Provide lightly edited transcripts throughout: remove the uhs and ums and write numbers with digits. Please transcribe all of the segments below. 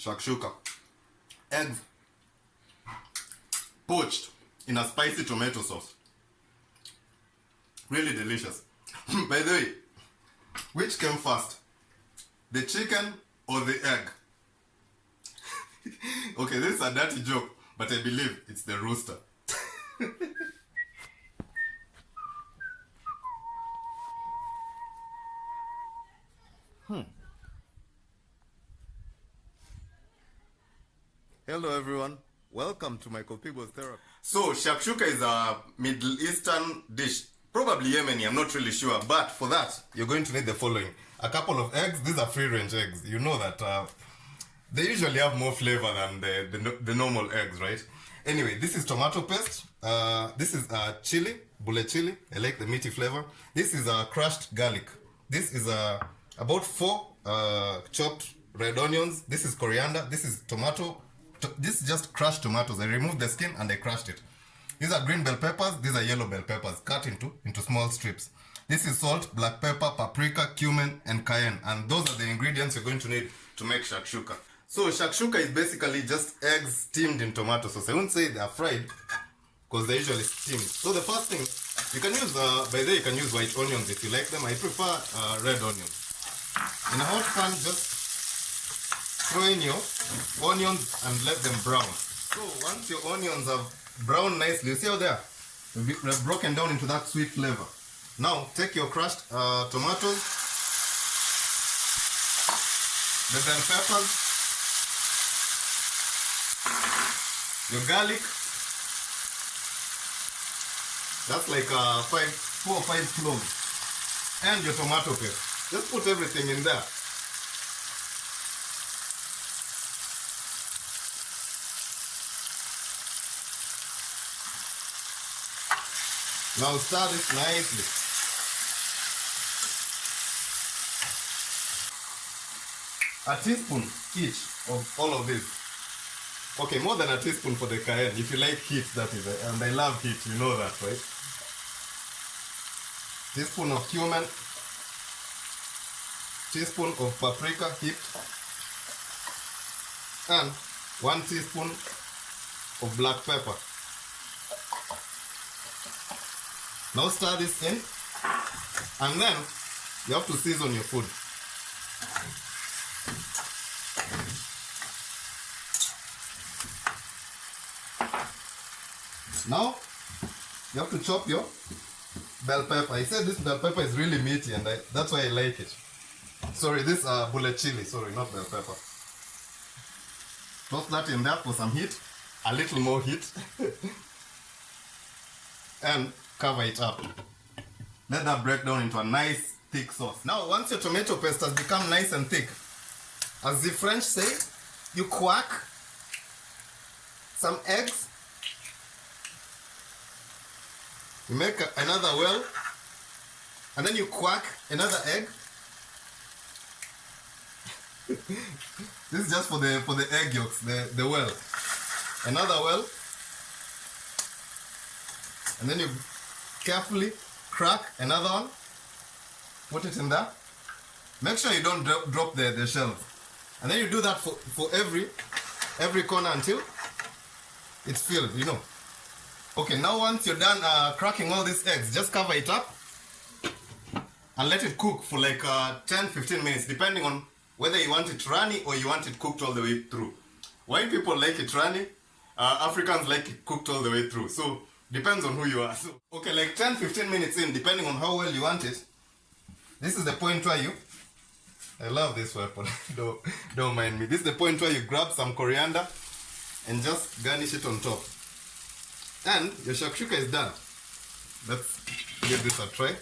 shakshuka. Eggs poached in a spicy tomato sauce. Really delicious. By the way, which came first? The chicken or the egg? Okay, this is a dirty joke, but I believe it's the rooster. Hello everyone, welcome to my Kopigos therapy. So shakshuka is a Middle Eastern dish, probably Yemeni, I'm not really sure, but for that you're going to need the following. A couple of eggs. These are free range eggs. You know that they usually have more flavor than the normal eggs, right? Anyway, this is tomato paste. This is chili, bullet chili. I like the meaty flavor. This is crushed garlic. This is about 4 chopped red onions. This is coriander. This is tomato. This is just crushed tomatoes. I removed the skin and I crushed it. These are green bell peppers. These are yellow bell peppers cut into small strips. This is salt, black pepper, paprika, cumen, and cayenne. And those are the ingredients you're going to need to make shakshuka. So shakshuka is basically just eggs steamed in tomato sauce. I wouldn't say they are fried because they're usually steamed. So the first thing, you can use, by the way, you can use white onions if you like them. I prefer red onions. In a hot pan, just throw in your onions and let them brown. So once your onions have browned nicely, you see how they are? They've broken down into that sweet flavor. Now take your crushed tomatoes, the bell peppers, your garlic. That's like 4 or 5 cloves, and your tomato paste. Just put everything in there. Now stir this nicely. A teaspoon each of all of this. Okay, more than a teaspoon for the cayenne. If you like heat, that is, and I love heat, you know that, right? Teaspoon of cumin. Teaspoon of paprika, heaped. And 1 teaspoon of black pepper. Now stir this in, and then you have to season your food. Now you have to chop your bell pepper. I said this bell pepper is really meaty, and that's why I like it. Sorry, this bullet chili. Sorry, not bell pepper. Toss that in there for some heat, a little more heat, and cover it up. Let that break down into a nice thick sauce. Now once your tomato paste has become nice and thick, as the French say, you quack some eggs. You make another well, and then you quack another egg. This is just for the egg yolks, the well. Another well, and then you carefully crack another one. Put it in there. Make sure you don't drop the shells, and then you do that for every corner until it's filled. You know. Okay, now once you're done cracking all these eggs, just cover it up and let it cook for like 10-15 minutes, depending on whether you want it runny or you want it cooked all the way through. White people like it runny, Africans like it cooked all the way through. So, depends on who you are. So, okay, like 10-15 minutes in, depending on how well you want it, this is the point where I love this weapon, don't mind me. This is the point where you grab some coriander and just garnish it on top. And your shakshuka is done. Let's give this a try.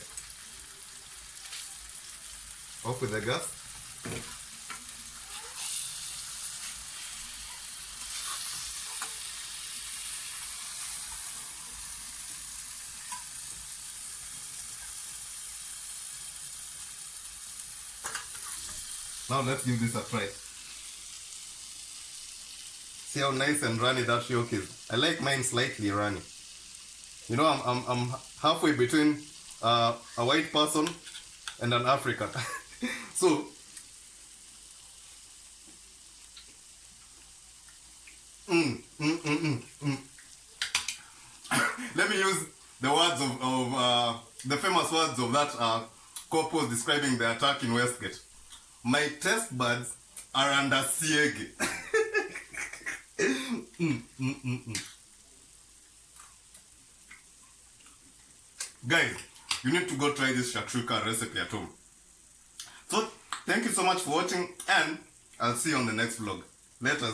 Off with the gas. Now let's give this a try. See how nice and runny that yolk is. I like mine slightly runny. You know, I'm halfway between a white person and an African. So Let me use the words of the famous words of that couple describing the attack in Westgate. My test buds are under siege. Guys, you need to go try this shakshuka recipe at home. So, thank you so much for watching, and I'll see you on the next vlog. Later.